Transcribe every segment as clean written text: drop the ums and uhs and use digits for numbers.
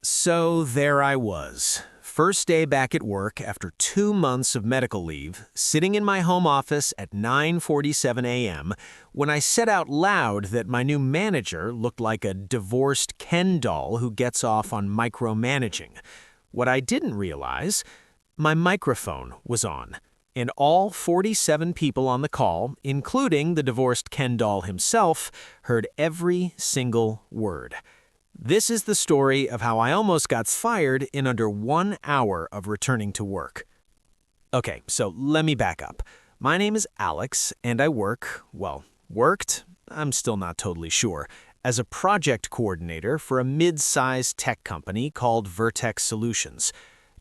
So there I was, first day back at work after 2 months of medical leave, sitting in my home office at 9:47 a.m. when I said out loud that my new manager looked like a divorced Ken doll who gets off on micromanaging. What I didn't realize, my microphone was on, and all 47 people on the call, including the divorced Ken doll himself, heard every single word. This is the story of how I almost got fired in under 1 hour of returning to work. Okay, so let me back up. My name is Alex, and I worked, I'm still not totally sure, as a project coordinator for a mid-sized tech company called Vertex Solutions.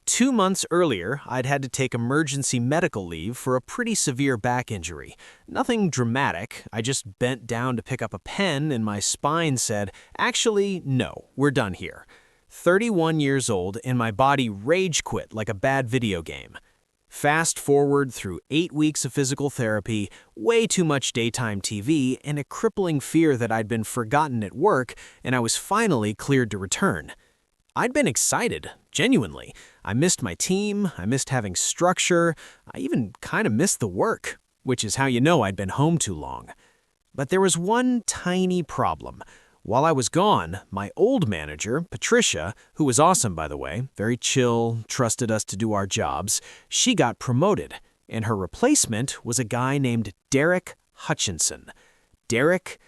2 months earlier, I'd had to take emergency medical leave for a pretty severe back injury. Nothing dramatic, I just bent down to pick up a pen and my spine said, actually, no, we're done here. 31 years old and my body rage quit like a bad video game. Fast forward through 8 weeks of physical therapy, way too much daytime TV, and a crippling fear that I'd been forgotten at work, and I was finally cleared to return. I'd been excited, genuinely. I missed my team, I missed having structure, I even kind of missed the work, which is how you know I'd been home too long. But there was one tiny problem. While I was gone, my old manager, Patricia, who was awesome by the way, very chill, trusted us to do our jobs, she got promoted, and her replacement was a guy named Derek Hutchinson. Derek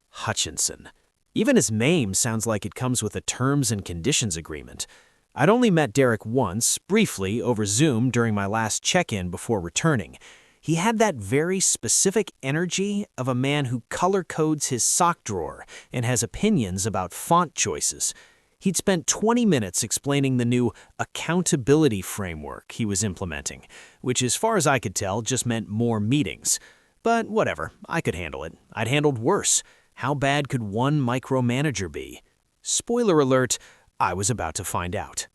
Hutchinson. Even his name sounds like it comes with a terms and conditions agreement. I'd only met Derek once, briefly, over Zoom during my last check-in before returning. He had that very specific energy of a man who color codes his sock drawer and has opinions about font choices. He'd spent 20 minutes explaining the new accountability framework he was implementing, which as far as I could tell just meant more meetings. But whatever, I could handle it. I'd handled worse. How bad could one micromanager be? Spoiler alert, I was about to find out.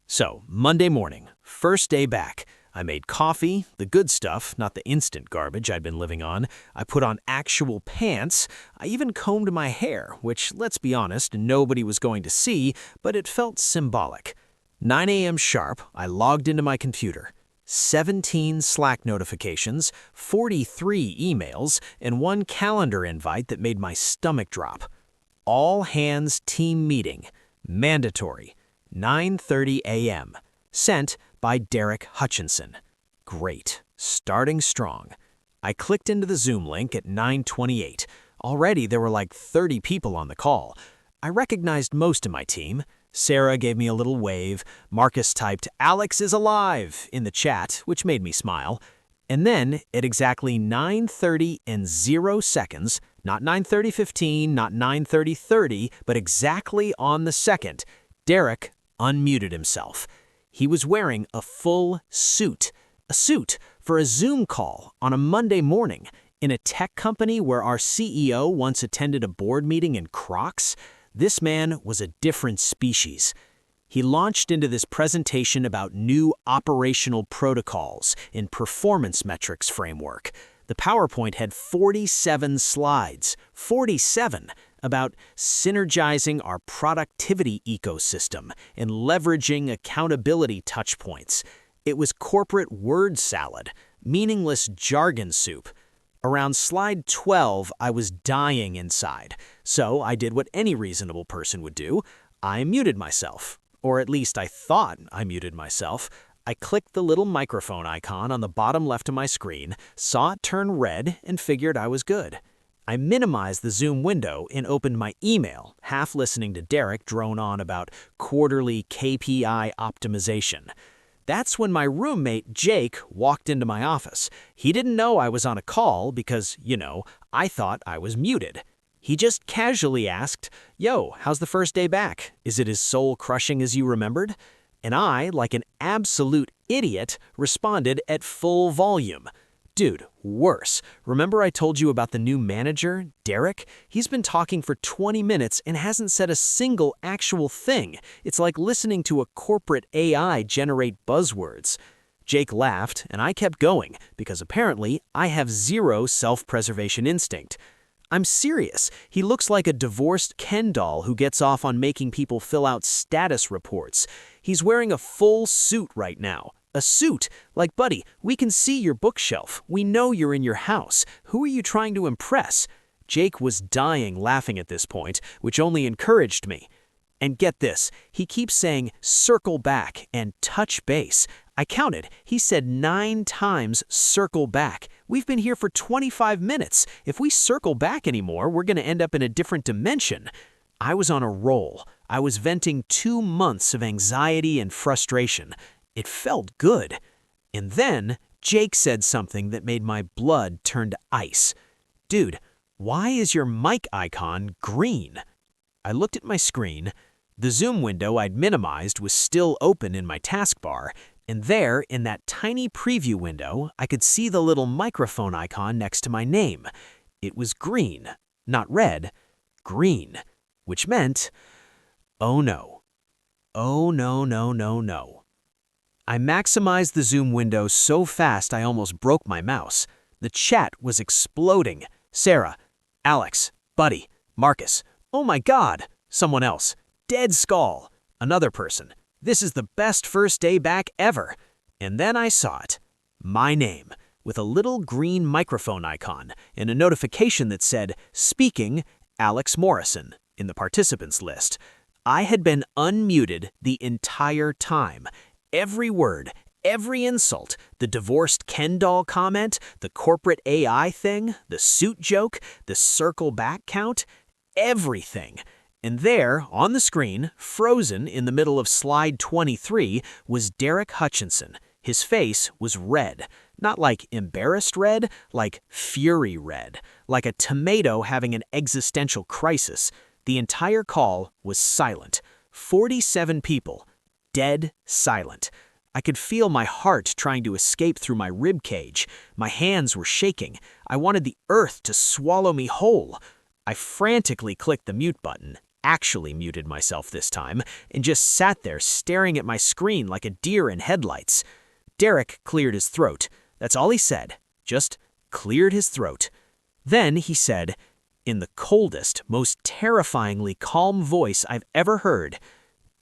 So, Monday morning, first day back. I made coffee, the good stuff, not the instant garbage I'd been living on. I put on actual pants. I even combed my hair, which, let's be honest, nobody was going to see, but it felt symbolic. 9 a.m. sharp, I logged into my computer. 17 Slack notifications, 43 emails, and one calendar invite that made my stomach drop. All hands team meeting. Mandatory. 9:30 a.m. Sent by Derek Hutchinson. Great. Starting strong. I clicked into the Zoom link at 9:28. Already there were like 30 people on the call. I recognized most of my team. Sarah gave me a little wave. Marcus typed, "Alex is alive," in the chat, which made me smile. And then, at exactly 9:30 and 0 seconds, not 9:30:15, not 9:30:30, but exactly on the second, Derek unmuted himself. He was wearing a full suit. A suit for a Zoom call on a Monday morning in a tech company where our CEO once attended a board meeting in Crocs. This man was a different species. He launched into this presentation about new operational protocols in performance metrics framework. The PowerPoint had 47 slides, 47, about synergizing our productivity ecosystem and leveraging accountability touchpoints. It was corporate word salad, meaningless jargon soup. Around slide 12, I was dying inside, so I did what any reasonable person would do. I muted myself, or at least I thought I muted myself. I clicked the little microphone icon on the bottom left of my screen, saw it turn red, and figured I was good. I minimized the Zoom window and opened my email, half listening to Derek drone on about quarterly KPI optimization. That's when my roommate, Jake, walked into my office. He didn't know I was on a call because, I thought I was muted. He just casually asked, "Yo, how's the first day back? Is it as soul-crushing as you remembered?" And I, like an absolute idiot, responded at full volume. Dude, worse. Remember I told you about the new manager, Derek? He's been talking for 20 minutes and hasn't said a single actual thing. It's like listening to a corporate AI generate buzzwords. Jake laughed, and I kept going, because apparently I have zero self-preservation instinct. I'm serious. He looks like a divorced Ken doll who gets off on making people fill out status reports. He's wearing a full suit right now. A suit? Like, buddy, we can see your bookshelf. We know you're in your house. Who are you trying to impress? Jake was dying laughing at this point, which only encouraged me. And get this, he keeps saying circle back and touch base. I counted. He said 9 times circle back. We've been here for 25 minutes. If we circle back anymore, we're going to end up in a different dimension. I was on a roll. I was venting 2 months of anxiety and frustration. It felt good. And then Jake said something that made my blood turn to ice. Dude, why is your mic icon green? I looked at my screen. The Zoom window I'd minimized was still open in my taskbar, and there, in that tiny preview window, I could see the little microphone icon next to my name. It was green, not red, green, which meant, oh no. Oh no, no, no, no. I maximized the Zoom window so fast I almost broke my mouse. The chat was exploding. Sarah, Alex, Buddy, Marcus, oh my God, someone else. Dead Skull. Another person. This is the best first day back ever. And then I saw it. My name, with a little green microphone icon and a notification that said, Speaking, Alex Morrison, in the participants list. I had been unmuted the entire time. Every word, every insult, the divorced Ken doll comment, the corporate AI thing, the suit joke, the circle back count, everything. And there, on the screen, frozen in the middle of slide 23, was Derek Hutchinson. His face was red. Not like embarrassed red, like fury red. Like a tomato having an existential crisis. The entire call was silent. 47 people. Dead silent. I could feel my heart trying to escape through my rib cage. My hands were shaking. I wanted the earth to swallow me whole. I frantically clicked the mute button. Actually muted myself this time, and just sat there staring at my screen like a deer in headlights. Derek cleared his throat. That's all he said. Just cleared his throat. Then he said, in the coldest, most terrifyingly calm voice I've ever heard,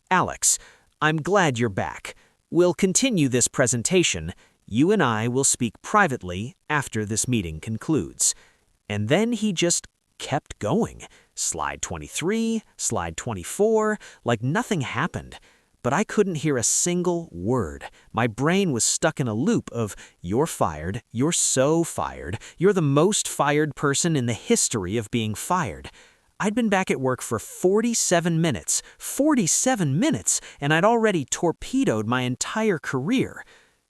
Alex, I'm glad you're back. We'll continue this presentation. You and I will speak privately after this meeting concludes. And then he just kept going. Slide 23, slide 24, like nothing happened. But I couldn't hear a single word. My brain was stuck in a loop of, you're fired, you're so fired, you're the most fired person in the history of being fired. I'd been back at work for 47 minutes, and I'd already torpedoed my entire career.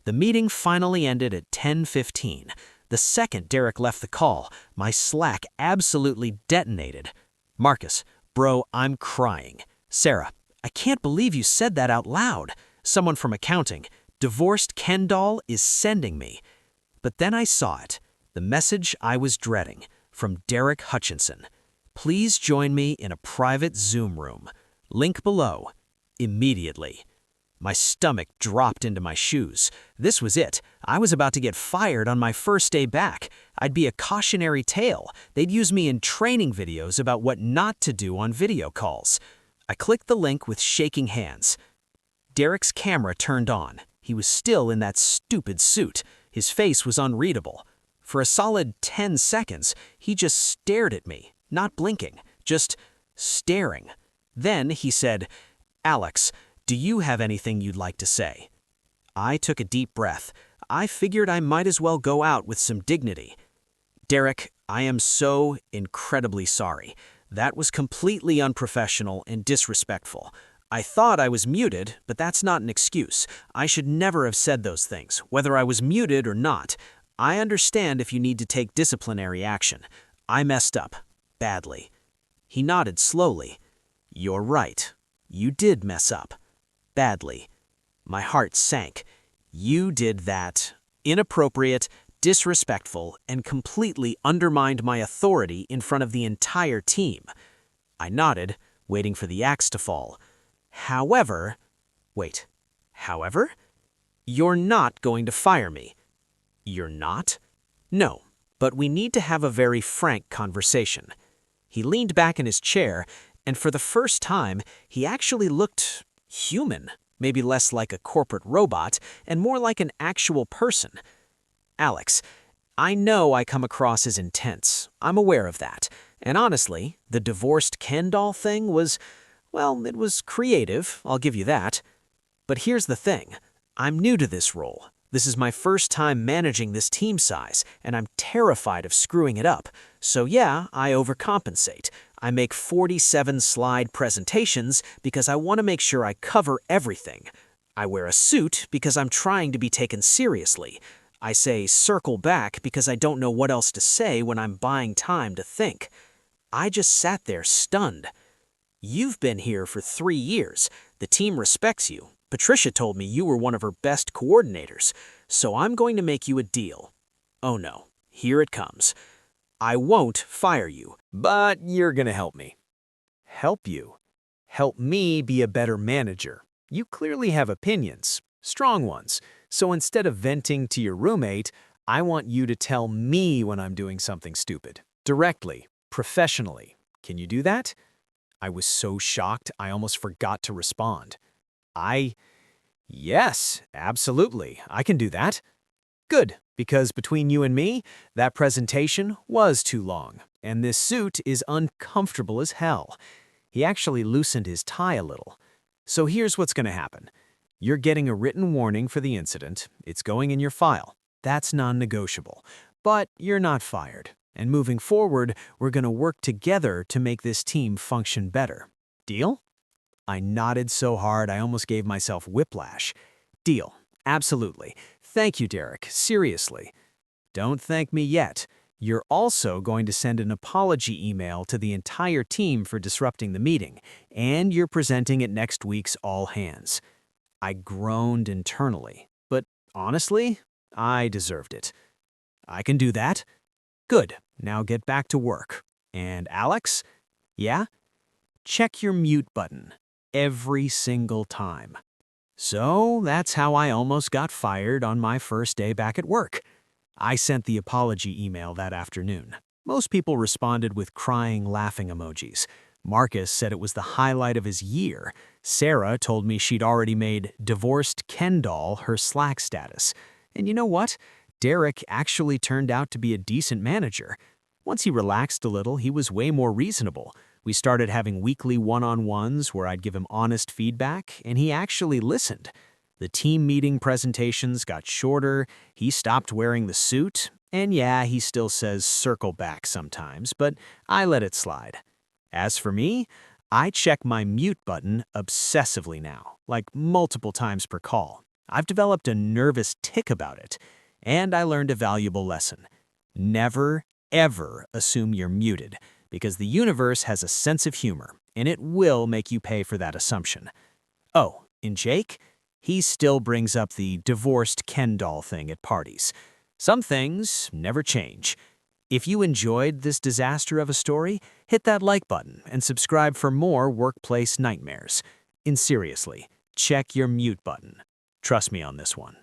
The meeting finally ended at 10:15. The second Derek left the call, my Slack absolutely detonated. Marcus, bro, I'm crying. Sarah, I can't believe you said that out loud. Someone from accounting, divorced Ken doll, is sending me. But then I saw it, the message I was dreading, from Derek Hutchinson. Please join me in a private Zoom room. Link below. Immediately. My stomach dropped into my shoes. This was it. I was about to get fired on my first day back. I'd be a cautionary tale. They'd use me in training videos about what not to do on video calls. I clicked the link with shaking hands. Derek's camera turned on. He was still in that stupid suit. His face was unreadable. For a solid 10 seconds, he just stared at me, not blinking, just staring. Then he said, Alex, do you have anything you'd like to say? I took a deep breath. I figured I might as well go out with some dignity. Derek, I am so incredibly sorry. That was completely unprofessional and disrespectful. I thought I was muted, but that's not an excuse. I should never have said those things, whether I was muted or not. I understand if you need to take disciplinary action. I messed up. Badly. He nodded slowly. You're right. You did mess up. Badly. My heart sank. You did that. Inappropriate, disrespectful, and completely undermined my authority in front of the entire team. I nodded, waiting for the axe to fall. However, however? You're not going to fire me. You're not? No, but we need to have a very frank conversation." He leaned back in his chair, and for the first time, he actually looked human, maybe less like a corporate robot and more like an actual person. "Alex, I know I come across as intense. I'm aware of that. And honestly, the divorced Ken doll thing was, well, it was creative, I'll give you that. But here's the thing. I'm new to this role. This is my first time managing this team size, and I'm terrified of screwing it up. So yeah, I overcompensate. I make 47 slide presentations because I want to make sure I cover everything. I wear a suit because I'm trying to be taken seriously. I say circle back because I don't know what else to say when I'm buying time to think." I just sat there stunned. "You've been here for 3 years. The team respects you. Patricia told me you were one of her best coordinators, so I'm going to make you a deal." Oh no, here it comes. "I won't fire you, but you're gonna help me." Help you? Help me be a better manager. You clearly have opinions, strong ones. So instead of venting to your roommate, I want you to tell me when I'm doing something stupid. Directly, professionally. Can you do that? I was so shocked I almost forgot to respond. Yes, absolutely, I can do that. Good, because between you and me, that presentation was too long, and this suit is uncomfortable as hell. He actually loosened his tie a little. So here's what's going to happen. You're getting a written warning for the incident. It's going in your file. That's non-negotiable. But you're not fired. And moving forward, we're going to work together to make this team function better. Deal? I nodded so hard I almost gave myself whiplash. Deal. Absolutely. Thank you, Derek. Seriously. Don't thank me yet. You're also going to send an apology email to the entire team for disrupting the meeting, and you're presenting at next week's all hands. I groaned internally, but honestly, I deserved it. I can do that. Good. Now get back to work. And Alex? Yeah? Check your mute button. Every single time. So that's how I almost got fired on my first day back at work. I sent the apology email that afternoon. Most people responded with crying, laughing emojis. Marcus said it was the highlight of his year. Sarah told me she'd already made divorced Ken doll her Slack status. And you know what? Derek actually turned out to be a decent manager. Once he relaxed a little, he was way more reasonable. We started having weekly one-on-ones where I'd give him honest feedback, and he actually listened. The team meeting presentations got shorter, he stopped wearing the suit, and yeah, he still says circle back sometimes, but I let it slide. As for me, I check my mute button obsessively now, like multiple times per call. I've developed a nervous tic about it, and I learned a valuable lesson. Never, ever assume you're muted, because the universe has a sense of humor, and it will make you pay for that assumption. Oh, and Jake? He still brings up the divorced Ken doll thing at parties. Some things never change. If you enjoyed this disaster of a story, hit that like button and subscribe for more workplace nightmares. And seriously, check your mute button. Trust me on this one.